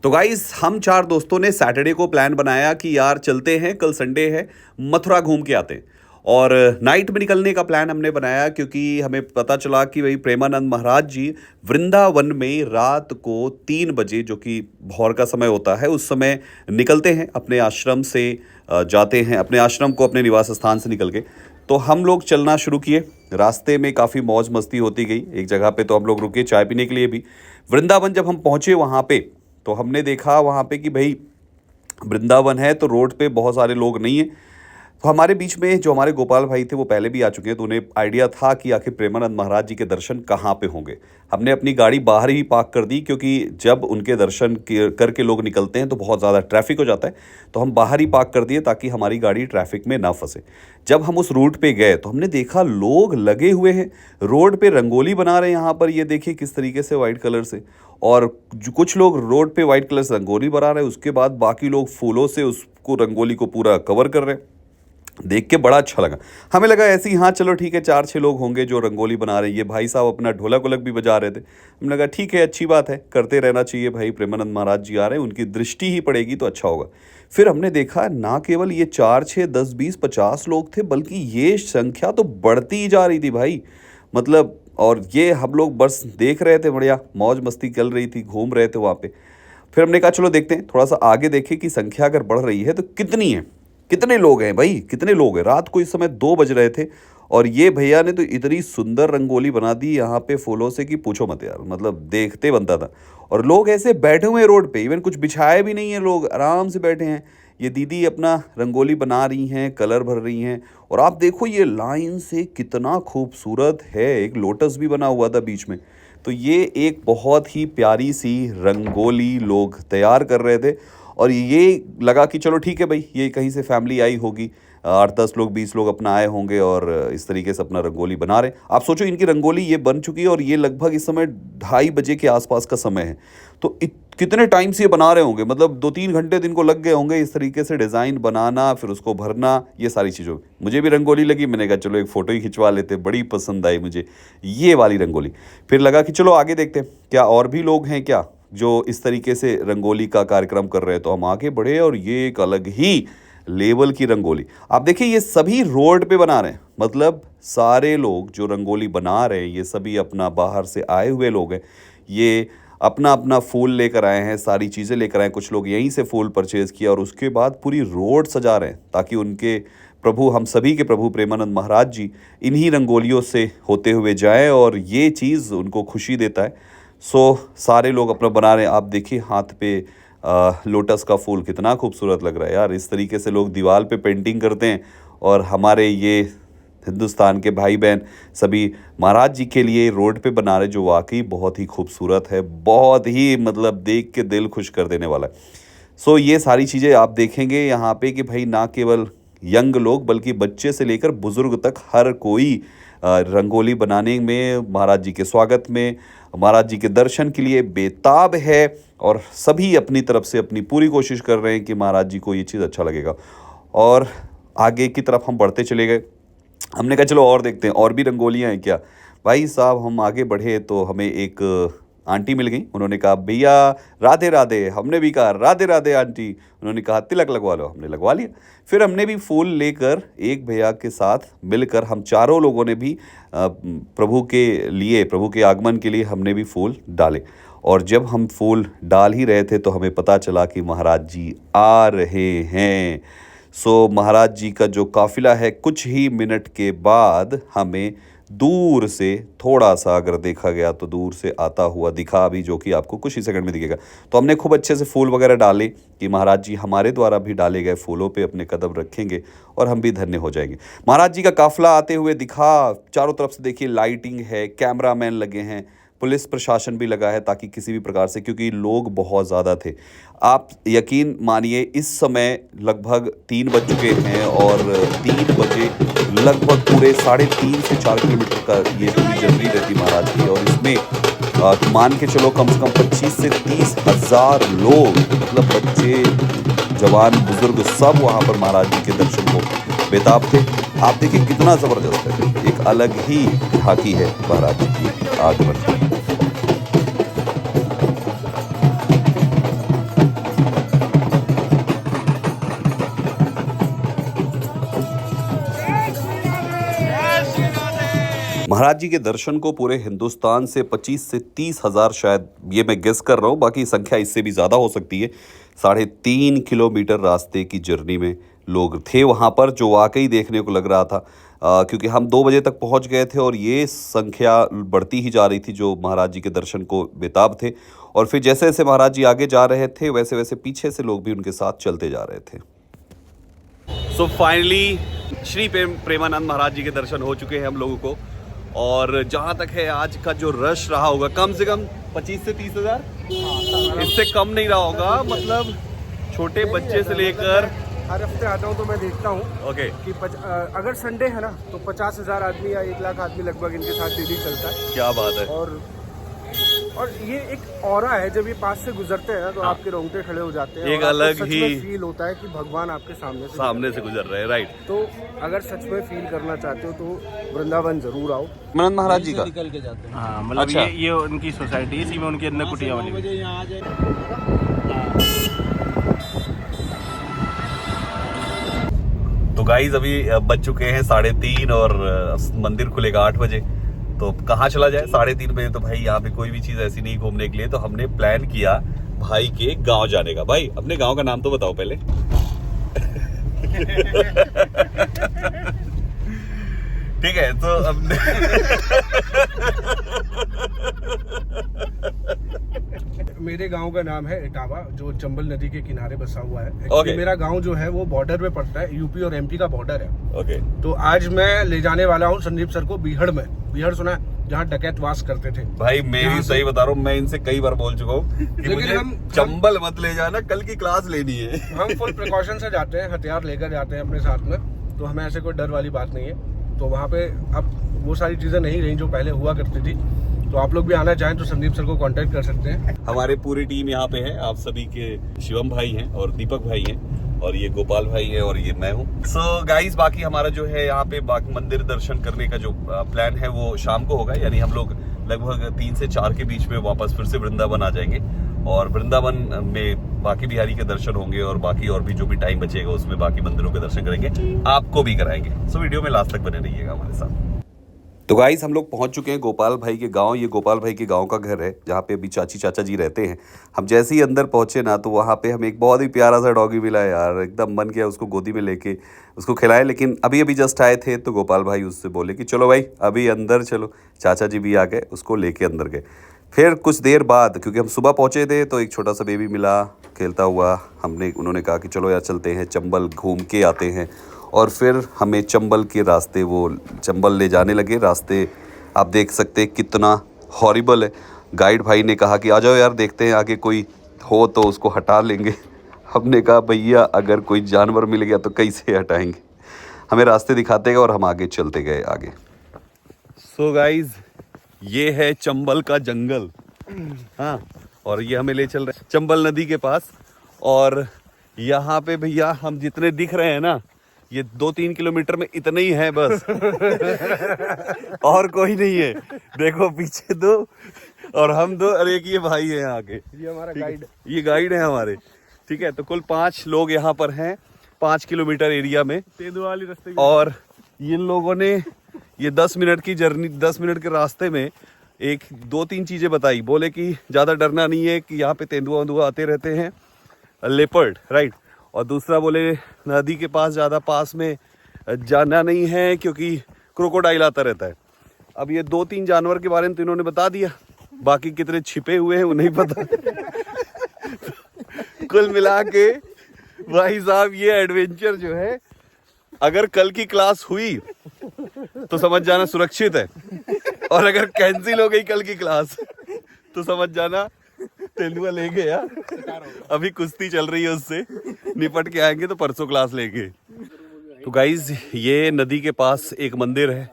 तो गाइस हम चार दोस्तों ने सैटरडे को प्लान बनाया कि यार चलते हैं, कल संडे है, मथुरा घूम के आते हैं। और नाइट में निकलने का प्लान हमने बनाया क्योंकि हमें पता चला कि भाई प्रेमानंद महाराज जी वृंदावन में रात को 3 बजे, जो कि भोर का समय होता है, उस समय निकलते हैं अपने आश्रम से। जाते हैं अपने आश्रम को अपने निवास स्थान से निकल के। तो हम लोग चलना शुरू किए। रास्ते में काफ़ी मौज मस्ती होती गई। एक जगह पे तो हम लोग रुके चाय पीने के लिए भी। वृंदावन जब हम पहुँचे वहाँ पे तो हमने देखा वहाँ पे कि भाई वृंदावन है तो रोड पे बहुत सारे लोग नहीं हैं। तो हमारे बीच में जो हमारे गोपाल भाई थे वो पहले भी आ चुके हैं, तो उन्हें आइडिया था कि आखिर प्रेमानंद महाराज जी के दर्शन कहाँ पे होंगे। हमने अपनी गाड़ी बाहर ही पार्क कर दी क्योंकि जब उनके दर्शन करके लोग निकलते हैं तो बहुत ज़्यादा ट्रैफिक हो जाता है। तो हम बाहर ही पार्क कर दिए ताकि हमारी गाड़ी ट्रैफिक में ना फंसे। जब हम उस रूट पे गए तो हमने देखा लोग लगे हुए हैं रोड पे, रंगोली बना रहे हैं। यहाँ पर ये देखिए किस तरीके से वाइट कलर से, और कुछ लोग रोड पे वाइट कलर से रंगोली बना रहे हैं, उसके बाद बाकी लोग फूलों से उसको रंगोली को पूरा कवर कर रहे हैं। देख के बड़ा अच्छा लगा। हमें लगा ऐसे ही, हाँ चलो ठीक है, 4-6 लोग होंगे जो रंगोली बना रहे हैं। ये भाई साहब अपना ढोलक वोलक भी बजा रहे थे। हमें लगा ठीक है, अच्छी बात है, करते रहना चाहिए भाई, प्रेमानंद महाराज जी आ रहे हैं, उनकी दृष्टि ही पड़ेगी तो अच्छा होगा। फिर हमने देखा ना केवल ये 4-6, 10, 20, 50 लोग थे, बल्कि ये संख्या तो बढ़ती ही जा रही थी भाई। मतलब, और ये हम लोग बस देख रहे थे, बढ़िया मौज मस्ती चल रही थी, घूम रहे थे वहाँ पे। फिर हमने कहा चलो देखते हैं, थोड़ा सा आगे देखें कि संख्या अगर बढ़ रही है तो कितनी है, कितने लोग हैं भाई, कितने लोग हैं। रात को इस समय 2 बज रहे थे और ये भैया ने तो इतनी सुंदर रंगोली बना दी यहाँ पे फूलों से कि पूछो मत यार, मतलब देखते बनता था। और लोग ऐसे बैठे हुए हैं रोड पे, इवन कुछ बिछाए भी नहीं है, लोग आराम से बैठे हैं। ये दीदी अपना रंगोली बना रही हैं, कलर भर रही हैं। और आप देखो ये लाइन से कितना खूबसूरत है, एक लोटस भी बना हुआ था बीच में। तो ये एक बहुत ही प्यारी सी रंगोली लोग तैयार कर रहे थे। और ये लगा कि चलो ठीक है भाई, ये कहीं से फैमिली आई होगी, 8-10 लोग, 20 लोग अपना आए होंगे और इस तरीके से अपना रंगोली बना रहे हैं। आप सोचो इनकी रंगोली ये बन चुकी है और ये लगभग इस समय 2:30 के आसपास का समय है। तो कितने टाइम से ये बना रहे होंगे, मतलब 2-3 घंटे दिन को लग गए होंगे इस तरीके से डिज़ाइन बनाना, फिर उसको भरना, ये सारी चीज़ों। मुझे भी रंगोली लगी, मैंने कहा चलो एक फ़ोटो ही खिंचवा लेते, बड़ी पसंद आई मुझे ये वाली रंगोली। फिर लगा कि चलो आगे देखते हैं क्या और भी लोग हैं क्या जो इस तरीके से रंगोली का कार्यक्रम कर रहे हैं। तो हम आगे बढ़े और ये एक अलग ही लेवल की रंगोली। आप देखिए ये सभी रोड पे बना रहे हैं, मतलब सारे लोग जो रंगोली बना रहे हैं ये सभी अपना बाहर से आए हुए लोग हैं। ये अपना अपना फूल लेकर आए हैं, सारी चीज़ें लेकर आए हैं। कुछ लोग यहीं से फूल परचेज़ किया और उसके बाद पूरी रोड सजा रहे हैं ताकि उनके प्रभु, हम सभी के प्रभु प्रेमानंद महाराज जी इन्हीं रंगोलियों से होते हुए जाएं और ये चीज़ उनको खुशी देता है। सारे लोग अपना बना रहे हैं। आप देखिए हाथ पे लोटस का फूल कितना खूबसूरत लग रहा है यार। इस तरीके से लोग दीवार पे पेंटिंग करते हैं और हमारे ये हिंदुस्तान के भाई बहन सभी महाराज जी के लिए रोड पे बना रहे, जो वाकई बहुत ही खूबसूरत है, बहुत ही मतलब देख के दिल खुश कर देने वाला है। ये सारी चीज़ें आप देखेंगे यहाँ पे कि भाई ना केवल यंग लोग बल्कि बच्चे से लेकर बुज़ुर्ग तक हर कोई रंगोली बनाने में, महाराज जी के स्वागत में, महाराज जी के दर्शन के लिए बेताब है। और सभी अपनी तरफ से अपनी पूरी कोशिश कर रहे हैं कि महाराज जी को ये चीज़ अच्छा लगेगा। और आगे की तरफ हम बढ़ते चले गए। हमने कहा चलो और देखते हैं और भी रंगोलियाँ हैं क्या। भाई साहब हम आगे बढ़े तो हमें एक आंटी मिल गई। उन्होंने कहा भैया राधे राधे। हमने भी कहा राधे राधे आंटी। उन्होंने कहा तिलक लगवा लो, हमने लगवा लिया। फिर हमने भी फूल लेकर एक भैया के साथ मिलकर हम चारों लोगों ने भी प्रभु के लिए, प्रभु के आगमन के लिए हमने भी फूल डाले। और जब हम फूल डाल ही रहे थे तो हमें पता चला कि महाराज जी आ रहे हैं। महाराज जी का जो काफिला है कुछ ही मिनट के बाद हमें दूर से, थोड़ा सा अगर देखा गया तो दूर से आता हुआ दिखा अभी, जो कि आपको कुछ ही सेकंड में दिखेगा। तो हमने खूब अच्छे से फूल वगैरह डाले कि महाराज जी हमारे द्वारा भी डाले गए फूलों पे अपने कदम रखेंगे और हम भी धन्य हो जाएंगे। महाराज जी का काफिला आते हुए दिखा। चारों तरफ से देखिए लाइटिंग है, कैमरामैन लगे हैं, पुलिस प्रशासन भी लगा है ताकि किसी भी प्रकार से, क्योंकि लोग बहुत ज़्यादा थे। आप यकीन मानिए इस समय लगभग 3 बज चुके हैं और 3 बजे लगभग पूरे 3.5 से 4 किलोमीटर का ये पूरी जर्नी रहती महाराज की। और इसमें मान के चलो कम से कम 25 से 30 हज़ार लोग, मतलब बच्चे, जवान, बुजुर्ग सब वहाँ पर महाराज जी के दर्शन को बेताब थे। आप देखिए कितना ज़बरदस्त है, एक अलग ही झांकी है महाराज जी की आगमन। महाराज जी के दर्शन को पूरे हिंदुस्तान से 25 से 30 हज़ार, शायद ये मैं गेस कर रहा हूँ, बाकी संख्या इससे भी ज़्यादा हो सकती है, 3.5 किलोमीटर रास्ते की जर्नी में लोग थे वहाँ पर, जो वाकई देखने को लग रहा था। क्योंकि हम 2 बजे तक पहुँच गए थे और ये संख्या बढ़ती ही जा रही थी जो महाराज जी के दर्शन को बेताब थे। और फिर जैसे जैसे महाराज जी आगे जा रहे थे वैसे वैसे पीछे से लोग भी उनके साथ चलते जा रहे थे। सो फाइनली श्री प्रेमानंद महाराज जी के दर्शन हो चुके हैं हम लोगों को। और जहाँ तक है आज का जो रश रहा होगा, कम से कम 25 से 30 हज़ार, इससे कम नहीं रहा होगा। मतलब छोटे बच्चे से लेकर, हर हफ्ते आता हूँ तो मैं देखता हूँ कि अगर संडे है ना तो 50,000 आदमी या 1 लाख आदमी लगभग इनके साथ डेली चलता है। क्या बात है। और ये एक ऑरा है, जब ये पास से गुजरते हैं तो आपके रोंगटे खड़े हो जाते हैं। एक अलग ही फील होता है कि भगवान आपके सामने से गुजर रहे हैं। राइट। तो अगर सच में फील करना चाहते हो तो वृंदावन जरूर आओ। प्रेमानंद महाराज जी का निकल के जाते हैं। हाँ, मतलब अच्छा। ये उनकी सोसाइटी, इसी में उनकी अंदर कुटिया वाली। तो गाइज अभी बज चुके हैं 3:30 और मंदिर खुलेगा 8 बजे। तो कहाँ चला जाए 3:30 बजे? तो भाई यहाँ पे कोई भी चीज़ ऐसी नहीं घूमने के लिए। तो हमने प्लान किया भाई के गांव जाने का। भाई अपने गांव का नाम तो बताओ पहले। ठीक है, तो हमने मेरे गांव का नाम है इटावा, जो चंबल नदी के किनारे बसा हुआ है। Okay. मेरा गांव जो है वो बॉर्डर पे पड़ता है, यूपी और एमपी का बॉर्डर है। ओके। तो आज मैं ले जाने वाला हूँ संदीप सर को बीहड़ में। बीहड़ सुना है? जहाँ डकैत वास करते थे। भाई मैं भी सही बता रहा हूँ, मैं इनसे कई बार बोल चुका हूँ कि मुझे हम चंबल मत ले जाना, कल की क्लास लेनी है। हम फुल प्रिकॉशन से जाते हैं, हथियार लेकर जाते हैं अपने साथ में, तो हमें ऐसे कोई डर वाली बात नहीं है। तो वहाँ पे अब वो सारी चीजें नहीं रही जो पहले हुआ करती थी। तो आप लोग भी आना चाहें तो संदीप सर को कांटेक्ट कर सकते हैं। हमारे पूरी टीम यहाँ पे है। आप सभी के शिवम भाई हैं और दीपक भाई हैं और ये गोपाल भाई है और ये मैं हूँ। सो गाइस, बाकी हमारा जो है यहाँ पे मंदिर दर्शन करने का जो प्लान है वो शाम को होगा। यानी हम लोग लगभग 3 से 4 के बीच में वापस फिर से वृंदावन आ जाएंगे और वृंदावन में बाकी बिहारी के दर्शन होंगे और बाकी और भी जो भी टाइम बचेगा उसमें बाकी मंदिरों के दर्शन करेंगे, आपको भी कराएंगे। सो वीडियो में लास्ट तक बने रहिएगा हमारे साथ। तो गाइस, हम लोग पहुंच चुके हैं गोपाल भाई के गांव। ये गोपाल भाई के गांव का घर है जहां पे अभी चाची चाचा जी रहते हैं। हम जैसे ही अंदर पहुंचे ना तो वहां पे हमें एक बहुत ही प्यारा सा डॉगी मिला यार। एकदम मन किया उसको गोदी में लेके उसको खिलाए, लेकिन अभी अभी जस्ट आए थे तो गोपाल भाई उससे बोले कि चलो भाई अभी अंदर चलो। चाचा जी भी आ गए, उसको लेके अंदर गए। फिर कुछ देर बाद, क्योंकि हम सुबह पहुँचे थे, तो एक छोटा सा बेबी मिला खेलता हुआ। उन्होंने कहा कि चलो यार चलते हैं चंबल घूम के आते हैं। और फिर हमें चंबल के रास्ते वो चंबल ले जाने लगे। रास्ते आप देख सकते हैं कितना हॉरिबल है। गाइड भाई ने कहा कि आ जाओ यार देखते हैं आगे कोई हो तो उसको हटा लेंगे। हमने कहा भैया अगर कोई जानवर मिल गया तो कैसे हटाएंगे। हमें रास्ते दिखाते गए और हम आगे चलते गए आगे। सो गाइज, ये है चंबल का जंगल। हाँ, और ये हमें ले चल रहे हैं चंबल नदी के पास। और यहाँ पे भैया हम जितने दिख रहे हैं ना, ये 2-3 किलोमीटर में इतने ही है बस। और कोई नहीं है। देखो पीछे 2 और हम 2 और एक ये भाई है यहाँ के। ये हमारा गाइड, ये गाइड है हमारे। ठीक है, तो कुल 5 लोग यहाँ पर हैं 5 किलोमीटर एरिया में। तेंदुआ वाली रास्ते। और इन लोगों ने ये 10 मिनट की जर्नी, 10 मिनट के रास्ते में 2-3 चीजें बताई। बोले कि ज्यादा डरना नहीं है कि यहाँ पे तेंदुआ आते रहते हैं, लेपर्ड, राइट। और दूसरा बोले नदी के पास ज़्यादा पास में जाना नहीं है क्योंकि क्रोकोडाइल आता रहता है। अब ये 2-3 जानवर के बारे में तो इन्होंने बता दिया, बाकी कितने छिपे हुए हैं वो नहीं पता। कुल मिला के भाई साहब ये एडवेंचर जो है, अगर कल की क्लास हुई तो समझ जाना सुरक्षित है, और अगर कैंसिल हो गई कल की क्लास तो समझ जाना तेंदुआ ले गया। अभी कुश्ती चल रही है उससे, निपट के आएंगे तो परसों क्लास लेंगे। तो गाइज, ये नदी के पास एक मंदिर है।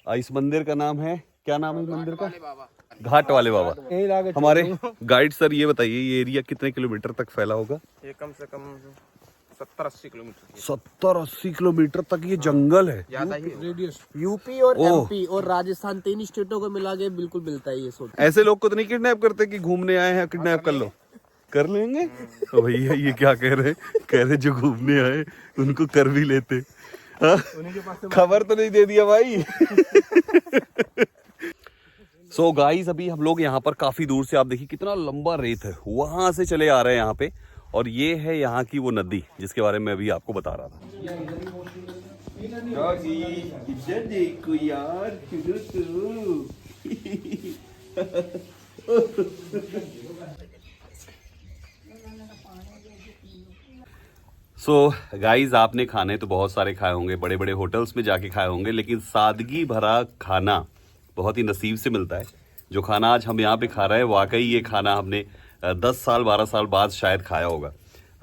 इस मंदिर का नाम है, क्या नाम है मंदिर का? घाट वाले बाबा। हमारे गाइड सर ये बताइए, ये एरिया कितने किलोमीटर तक फैला होगा? ये कम से कम 70-80 किलोमीटर। 70-80 किलोमीटर तक ये जंगल है। ज्यादा ही रेडियस यूपी और एमपी और राजस्थान 3 स्टेटों को मिला के बिल्कुल मिलता है ये सोच। ऐसे लोग को तो नहीं किडनैप करते कि घूमने आए हैं किडनैप कर लो? कर लेंगे। तो भैया ये क्या कह रहे जो घूमने आए उनको कर भी लेते। खबर तो नहीं दे दिया भाई। सो गाइस अभी हम लोग यहाँ पर काफी दूर से, आप देखिए कितना लंबा रेत है, वहां से चले आ रहे हैं यहाँ पे, और ये है यहाँ की वो नदी जिसके बारे में अभी आपको बता रहा था। इधर देखो यार, सो गाइज आपने खाने तो बहुत सारे खाए होंगे, बड़े बड़े होटल्स में जाके खाए होंगे, लेकिन सादगी भरा खाना बहुत ही नसीब से मिलता है। जो खाना आज हम यहाँ पे खा रहे हैं, वाकई ये खाना हमने 10 साल 12 साल बाद शायद खाया होगा,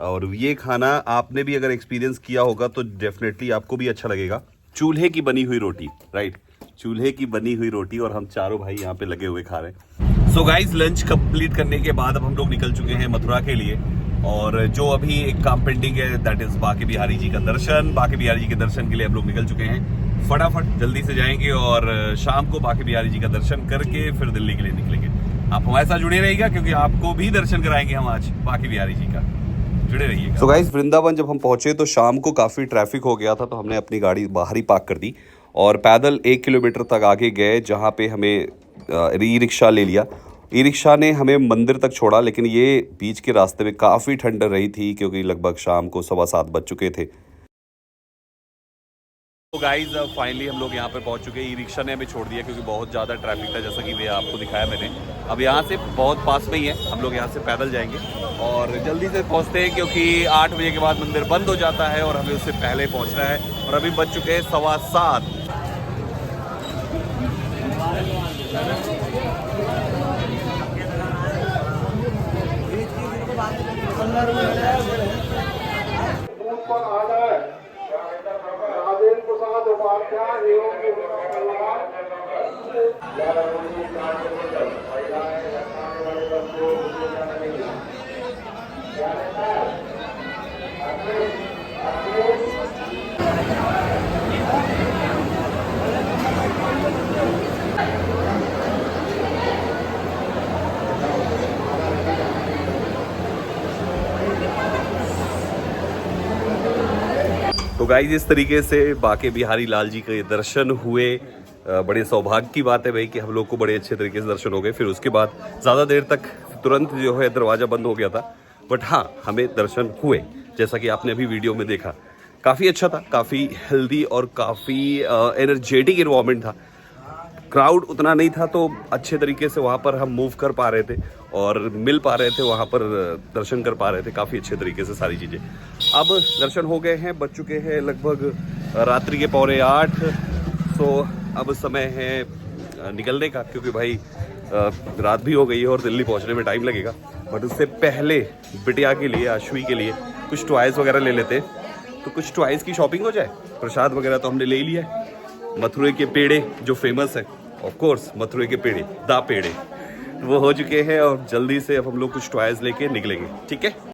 और ये खाना आपने भी अगर एक्सपीरियंस किया होगा तो डेफिनेटली आपको भी अच्छा लगेगा। चूल्हे की बनी हुई रोटी, राइट, चूल्हे की बनी हुई रोटी, और हम चारों भाई यहाँ पे लगे हुए खा रहे हैं। सो गाइज लंच कंप्लीट करने के बाद अब हम लोग निकल चुके हैं मथुरा के लिए, और जो अभी एक काम पेंडिंग है दैट इज बांके बिहारी जी का दर्शन। बांके बिहारी जी के दर्शन के लिए हम लोग निकल चुके हैं, फटाफट जल्दी से जाएंगे और शाम को बांके बिहारी जी का दर्शन करके फिर दिल्ली के लिए निकलेंगे। आप हमारे साथ जुड़े रहिएगा क्योंकि आपको भी दर्शन कराएंगे हम आज बांके बिहारी जी का, जुड़े रहिएगा। सो गाइस वृंदावन जब हम पहुंचे तो शाम को काफ़ी ट्रैफिक हो गया था, तो हमने अपनी गाड़ी बाहर ही पार्क कर दी और पैदल 1 किलोमीटर तक आगे गए, जहाँ पे हमें ई रिक्शा ले लिया। ई रिक्शा ने हमें मंदिर तक छोड़ा, लेकिन ये बीच के रास्ते में काफ़ी ठंड रही थी क्योंकि लगभग शाम को 7:15 बज चुके थे। तो गाइज फाइनली हम लोग यहाँ पे पहुँच चुके हैं। ई रिक्शा ने हमें छोड़ दिया क्योंकि बहुत ज़्यादा ट्रैफिक था, जैसा कि मैं आपको दिखाया मैंने। अब यहाँ से बहुत पास में ही है, हम लोग यहाँ से पैदल जाएंगे और जल्दी से पहुँचते हैं क्योंकि 8 बजे के बाद मंदिर बंद हो जाता है और हमें उससे पहले पहुँचना है। और अभी बज चुके हैं 7:15। तो गाइज इस तरीके से बांके बिहारी लाल जी के दर्शन हुए। बड़े सौभाग्य की बात है भाई कि हम लोग को बड़े अच्छे तरीके से दर्शन हो गए। फिर उसके बाद ज़्यादा देर तक तुरंत जो है दरवाज़ा बंद हो गया था, बट हाँ हमें दर्शन हुए, जैसा कि आपने अभी वीडियो में देखा। काफ़ी अच्छा था, काफ़ी हेल्दी और काफ़ी एनर्जेटिक इन्वायरमेंट था। क्राउड उतना नहीं था, तो अच्छे तरीके से वहाँ पर हम मूव कर पा रहे थे और मिल पा रहे थे, वहाँ पर दर्शन कर पा रहे थे काफ़ी अच्छे तरीके से सारी चीज़ें। अब दर्शन हो गए हैं, बज चुके हैं लगभग रात्रि के 7:45। सो अब समय है निकलने का, क्योंकि भाई रात भी हो गई है और दिल्ली पहुँचने में टाइम लगेगा। बट उससे पहले बिटिया के लिए, अश्वी के लिए कुछ टॉयज़ वगैरह ले लेते हैं, तो कुछ टॉयज़ की शॉपिंग हो जाए। प्रसाद वगैरह तो हमने ले ही लिया है। मथुरे के पेड़े जो फेमस है, ऑफ कोर्स मथुरे के पेड़े, दा पेड़े, वो हो चुके हैं और जल्दी से अब हम लोग कुछ टॉयज़ लेके निकलेंगे, ठीक है।